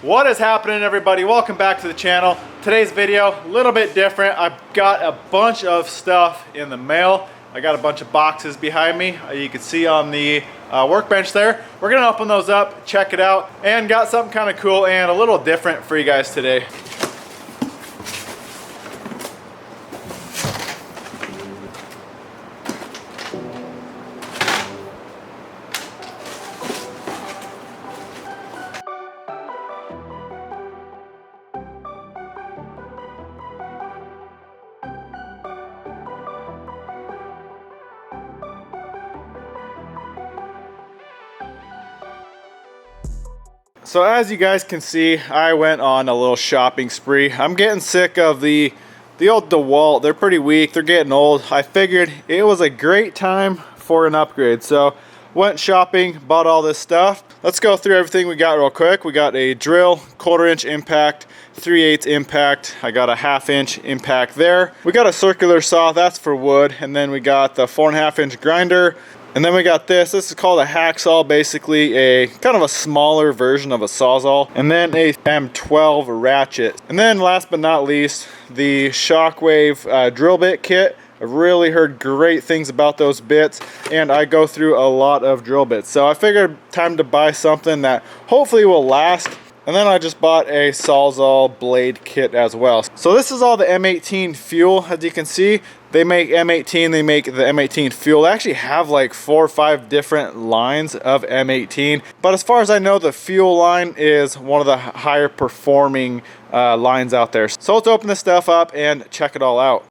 What is happening, everybody? Welcome back to the channel. Today's video, a little bit different. I've got a bunch of stuff in the mail. I got a bunch of boxes behind me. You can see on the workbench there. We're gonna open those up, check it out, and got something kind of cool and a little different for you guys today. So as you guys can see, I went on a little shopping spree. I'm getting sick of the old DeWalt. They're pretty weak, they're getting old. I figured it was a great time for an upgrade. So went shopping, bought all this stuff. Let's go through everything we got real quick. We got a drill, 1/4 inch impact, 3/8 impact. I got a 1/2 inch impact there. We got a circular saw, that's for wood. And then we got the 4.5 inch grinder. And then we got this is called a hacksaw, basically a kind of a smaller version of a sawzall. And then a M12 ratchet. And then last but not least, the Shockwave drill bit kit. I've really heard great things about those bits, and I go through a lot of drill bits. So I figured time to buy something that hopefully will last. And then I just bought a Sawzall blade kit as well. So this is all the M18 fuel. As you can see, they make M18, they make the M18 fuel. They actually have like 4 or 5 different lines of M18. But as far as I know, the fuel line is one of the higher performing lines out there. So let's open this stuff up and check it all out.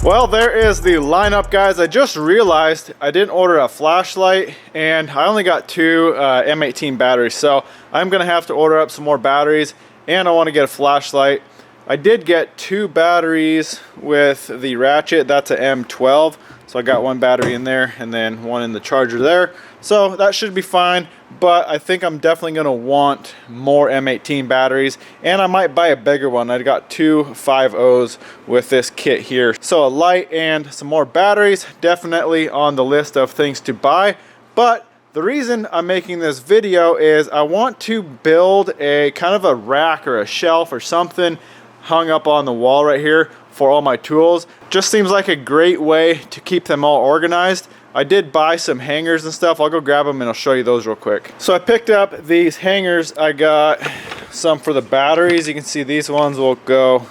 Well, there is the lineup, guys. I just realized I didn't order a flashlight and I only got 2 M18 batteries. So I'm gonna have to order up some more batteries, and I wanna get a flashlight. I did get 2 batteries with the ratchet. That's a M12. So I got 1 battery in there and then 1 in the charger there. So that should be fine, but I think I'm definitely gonna want more M18 batteries, and I might buy a bigger one. I got 2 5.0s with this kit here. So a light and some more batteries, definitely on the list of things to buy. But the reason I'm making this video is I want to build a kind of a rack or a shelf or something hung up on the wall right here for all my tools. Just seems like a great way to keep them all organized. I did buy some hangers and stuff. I'll go grab them and I'll show you those real quick. So I picked up these hangers. I got some for the batteries. You can see these ones will go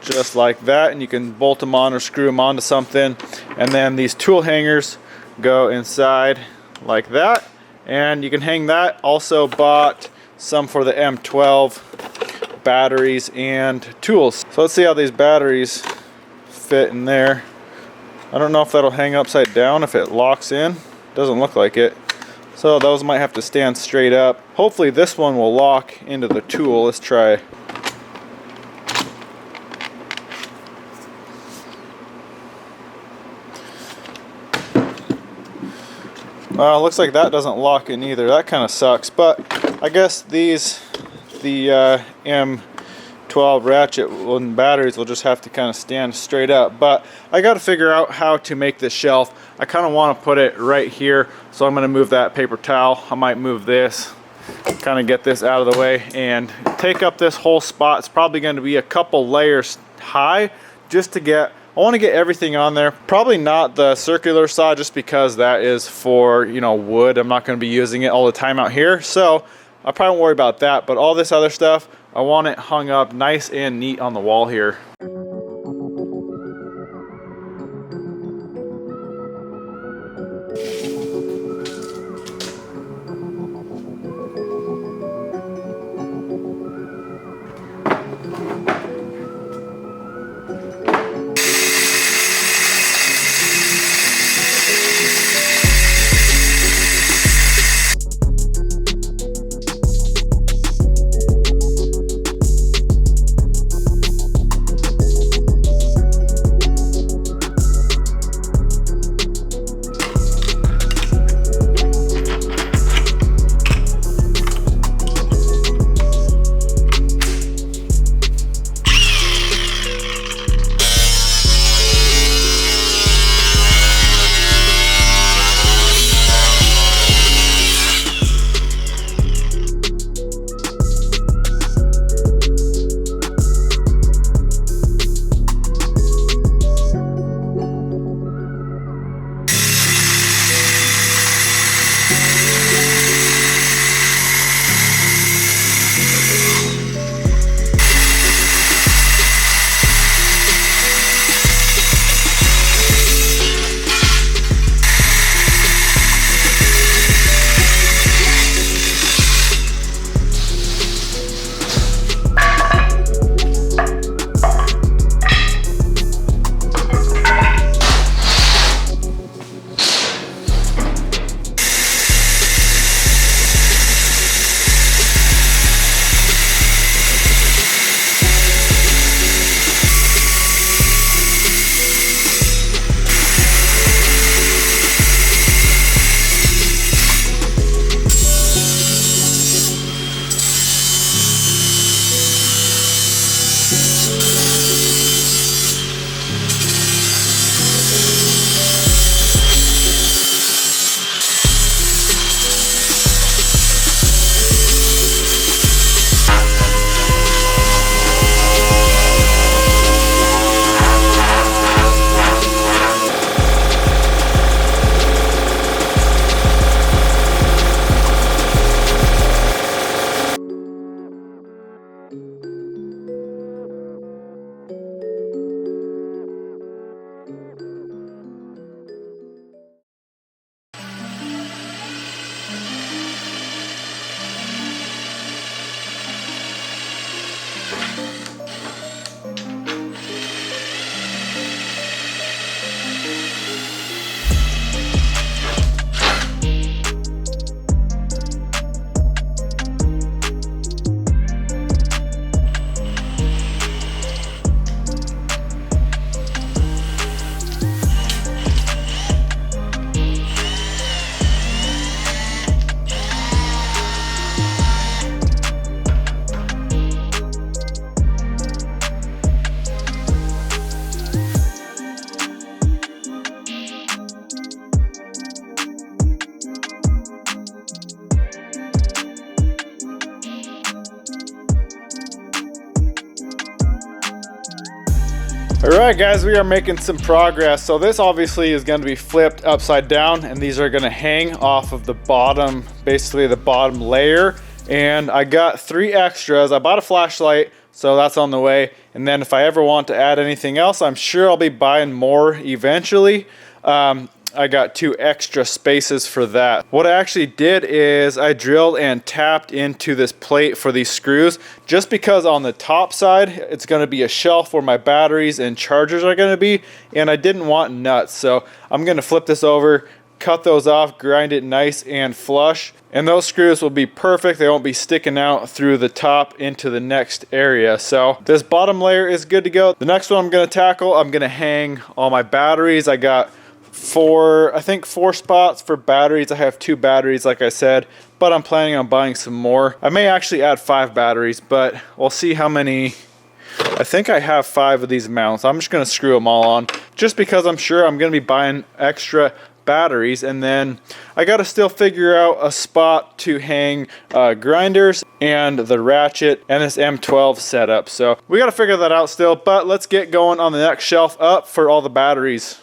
just like that, and you can bolt them on or screw them onto something. And then these tool hangers go inside like that, and you can hang that. Also bought some for the M12 batteries and tools. So let's see how these batteries fit in there. I don't know if that'll hang upside down if it locks in. Doesn't look like it. So those might have to stand straight up. Hopefully this one will lock into the tool. Let's try. Well, looks like that doesn't lock in either. That kind of sucks, but I guess these, the M12 ratchet and batteries will just have to kind of stand straight up. But I got to figure out how to make this shelf. I kind of want to put it right here, so I'm going to move that paper towel. I might move this, kind of get this out of the way and take up this whole spot. It's probably going to be a couple layers high just to get, I want to get everything on there. Probably not the circular saw, just because that is for, you know, wood. I'm not going to be using it all the time out here, so I probably won't worry about that. But all this other stuff, I want it hung up nice and neat on the wall here. Alright guys, we are making some progress. So this obviously is going to be flipped upside down, and these are going to hang off of the bottom, basically the bottom layer. And I got 3 extras. I bought a flashlight, so that's on the way. And then if I ever want to add anything else, I'm sure I'll be buying more eventually. I got 2 extra spaces for that. What I actually did is I drilled and tapped into this plate for these screws, just because on the top side it's going to be a shelf where my batteries and chargers are going to be, and I didn't want nuts. So I'm going to flip this over, cut those off, grind it nice and flush, and those screws will be perfect. They won't be sticking out through the top into the next area. So this bottom layer is good to go. The next one I'm going to tackle, I'm going to hang all my batteries. I got 4 spots for batteries. I have 2 batteries like I said, but I'm planning on buying some more. I may actually add 5 batteries, but we'll see how many. I think I have 5 of these mounts. I'm just going to screw them all on, just because I'm sure I'm going to be buying extra batteries. And then I got to still figure out a spot to hang grinders and the ratchet and this M12 setup. So we got to figure that out still, but let's get going on the next shelf up for all the batteries.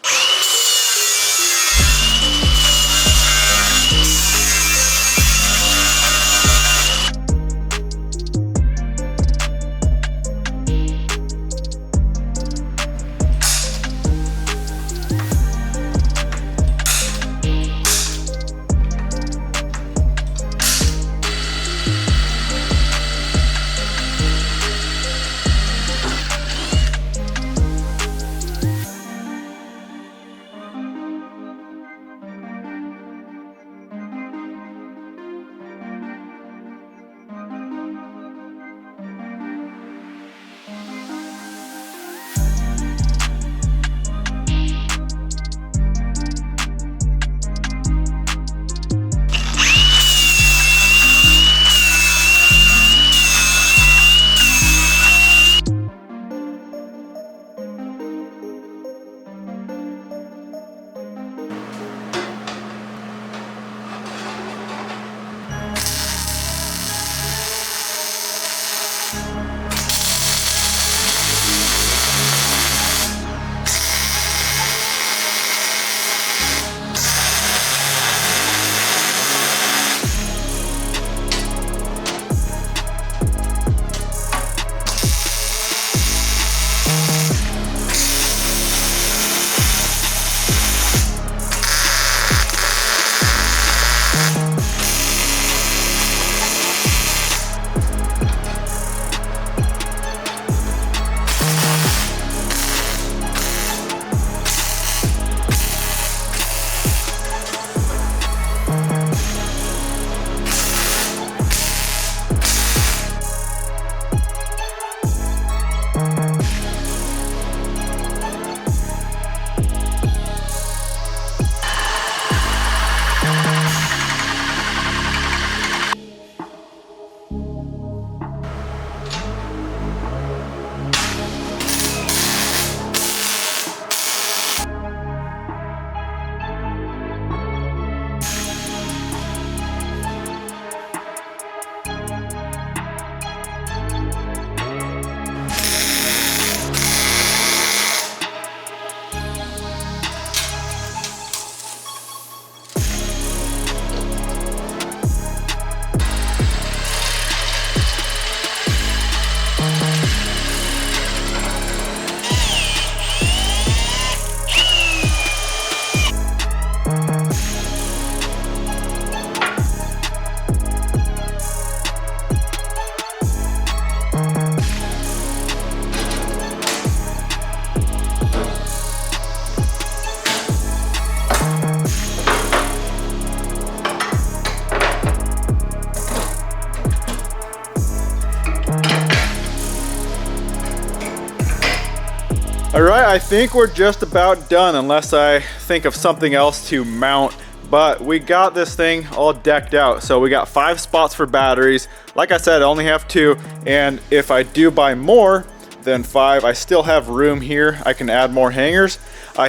Alright, I think we're just about done unless I think of something else to mount. But we got this thing all decked out. So we got 5 spots for batteries. Like I said, I only have 2. And if I do buy more than 5, I still have room here. I can add more hangers. I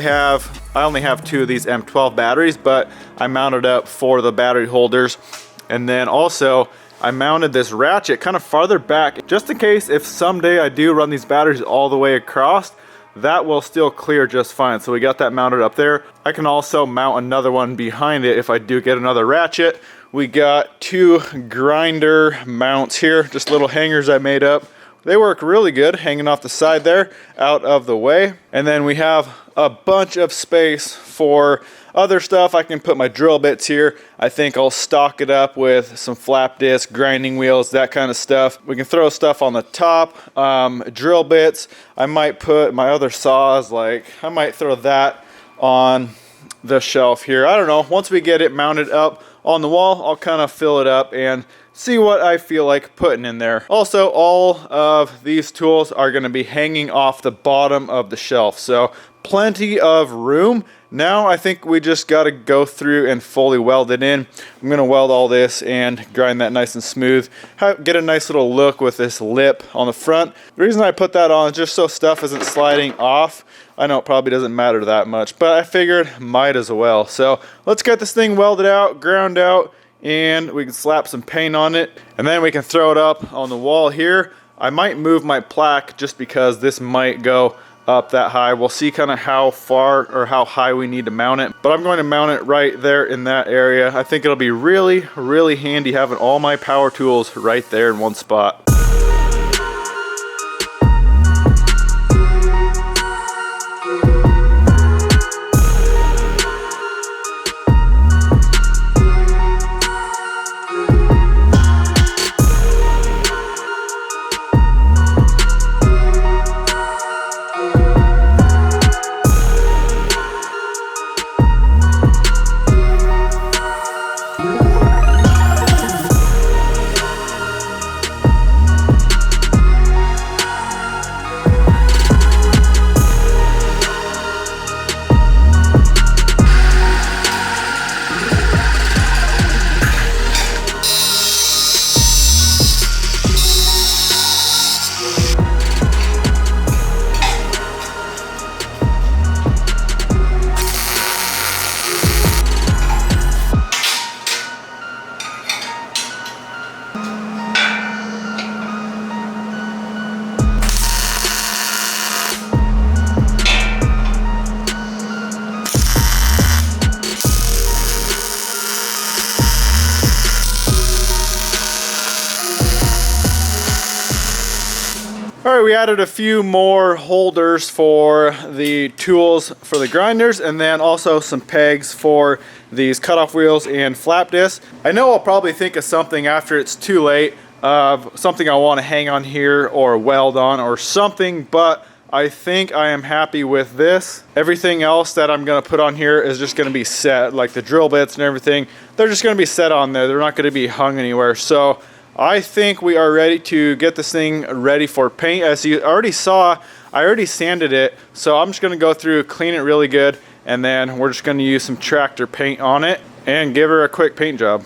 only have 2 of these M12 batteries, but I mounted up 4 of the battery holders. And then also I mounted this ratchet kind of farther back, just in case if someday I do run these batteries all the way across, that will still clear just fine. So we got that mounted up there. I can also mount another one behind it if I do get another ratchet. We got 2 grinder mounts here, just little hangers I made up. They work really good, hanging off the side there, out of the way. And then we have a bunch of space for other stuff. I can put my drill bits here. I think I'll stock it up with some flap disc, grinding wheels, that kind of stuff. We can throw stuff on the top, drill bits. I might put my other saws, like I might throw that on the shelf here. I don't know. Once we get it mounted up on the wall, I'll kind of fill it up and see what I feel like putting in there. Also, all of these tools are going to be hanging off the bottom of the shelf, so plenty of room. Now I think we just got to go through and fully weld it in. I'm going to weld all this and grind that nice and smooth. Get a nice little look with this lip on the front. The reason I put that on is just so stuff isn't sliding off. I know it probably doesn't matter that much, but I figured might as well. So let's get this thing welded out, ground out, and we can slap some paint on it, and then we can throw it up on the wall here. I might move my plaque just because this might go up that high. We'll see kind of how far or how high we need to mount it, but I'm going to mount it right there in that area. I think it'll be really, really handy having all my power tools right there in one spot. Alright, we added a few more holders for the tools for the grinders, and then also some pegs for these cutoff wheels and flap discs. I know I'll probably think of something after it's too late, of something I want to hang on here or weld on or something, but I think I am happy with this. Everything else that I'm going to put on here is just going to be set, like the drill bits and everything. They're just going to be set on there. They're not going to be hung anywhere. So I think we are ready to get this thing ready for paint. As you already saw, I already sanded it, so I'm just going to go through, clean it really good, and then we're just going to use some tractor paint on it and give her a quick paint job.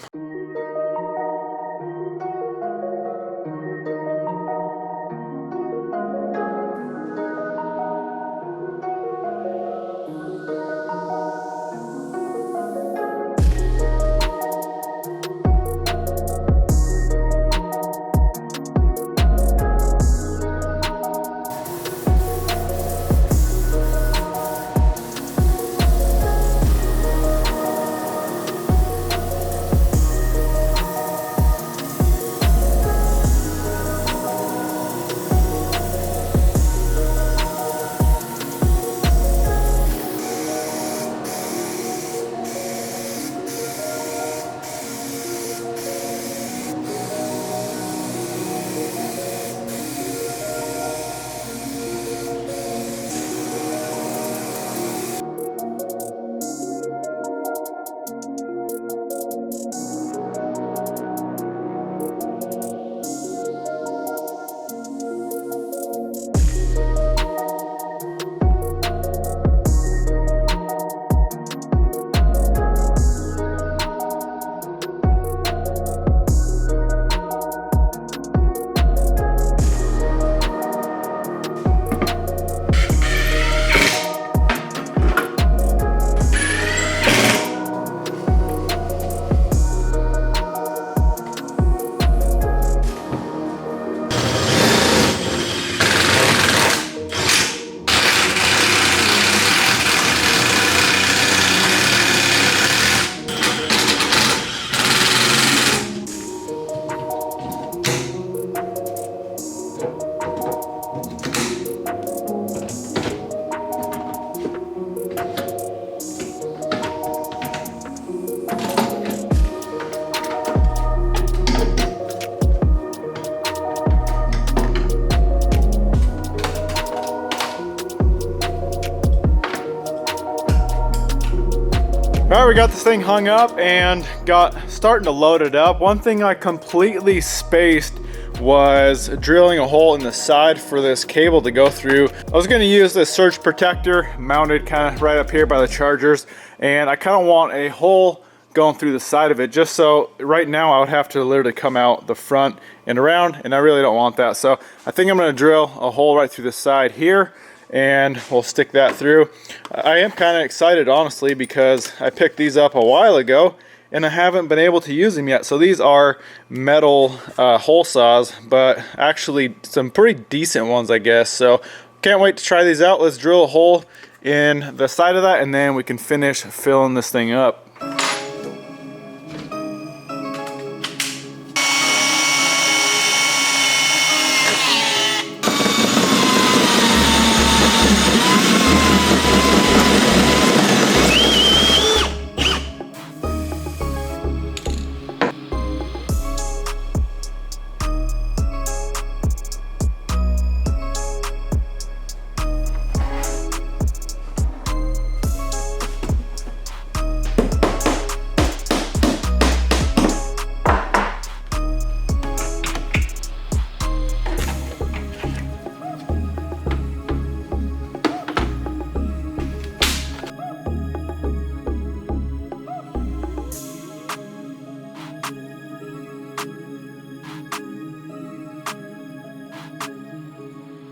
Alright, we got this thing hung up and got starting to load it up. One thing I completely spaced was drilling a hole in the side for this cable to go through. I was going to use this surge protector mounted kind of right up here by the chargers, and I kind of want a hole going through the side of it, just so right now I would have to literally come out the front and around, and I really don't want that. So I think I'm going to drill a hole right through the side here, and we'll stick that through. I am kind of excited, honestly, because I picked these up a while ago and I haven't been able to use them yet. So these are metal hole saws, but actually some pretty decent ones, I guess. So can't wait to try these out. Let's drill a hole in the side of that, and then we can finish filling this thing up.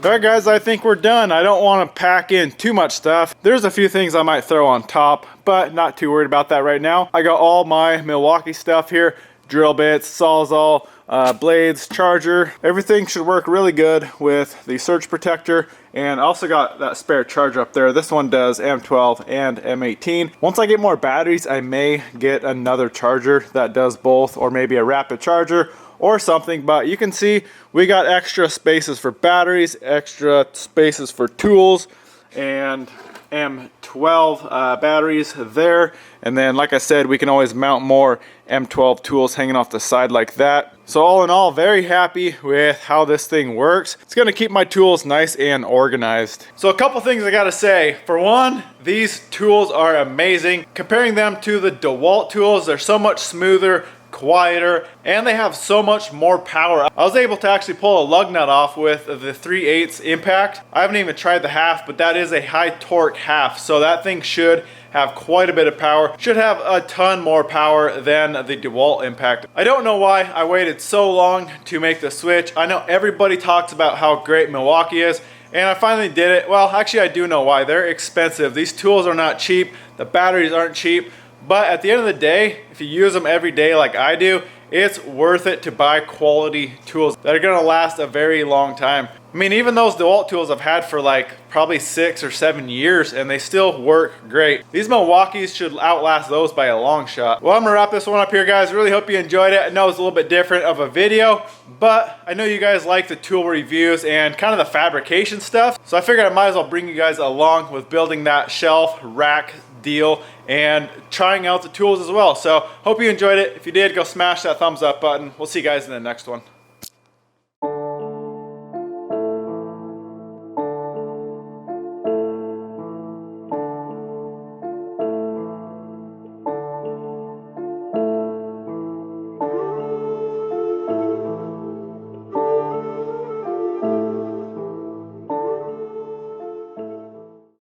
Alright guys, I think we're done. I don't want to pack in too much stuff. There's a few things I might throw on top, but not too worried about that right now. I got all my Milwaukee stuff here. Drill bits, Sawzall, blades, charger. Everything should work really good with the surge protector. And I also got that spare charger up there. This one does M12 and M18. Once I get more batteries, I may get another charger that does both, or maybe a rapid charger or something. But you can see we got extra spaces for batteries, extra spaces for tools, and M12 batteries there. And then, like I said, we can always mount more M12 tools hanging off the side like that. So all in all, very happy with how this thing works. It's gonna keep my tools nice and organized. So a couple things I gotta say. For one, these tools are amazing. Comparing them to the DeWalt tools, they're so much smoother, quieter, and they have so much more power. I was able to actually pull a lug nut off with the 3/8 impact. I haven't even tried the half, but that is a high torque half, so that thing should have quite a bit of power. Should have a ton more power than the DeWalt impact. I don't know why I waited so long to make the switch. I know everybody talks about how great Milwaukee is, and I finally did it. Well, actually I do know why. They're expensive. These tools are not cheap. The batteries aren't cheap. But at the end of the day, if you use them every day like I do, it's worth it to buy quality tools that are gonna last a very long time. I mean, even those DeWalt tools I've had for like probably 6 or 7 years, and they still work great. These Milwaukees should outlast those by a long shot. Well, I'm gonna wrap this one up here, guys. Really hope you enjoyed it. I know it's a little bit different of a video, but I know you guys like the tool reviews and kind of the fabrication stuff. So I figured I might as well bring you guys along with building that shelf rack deal and trying out the tools as well. So hope you enjoyed it. If you did, go smash that thumbs up button. We'll see you guys in the next one.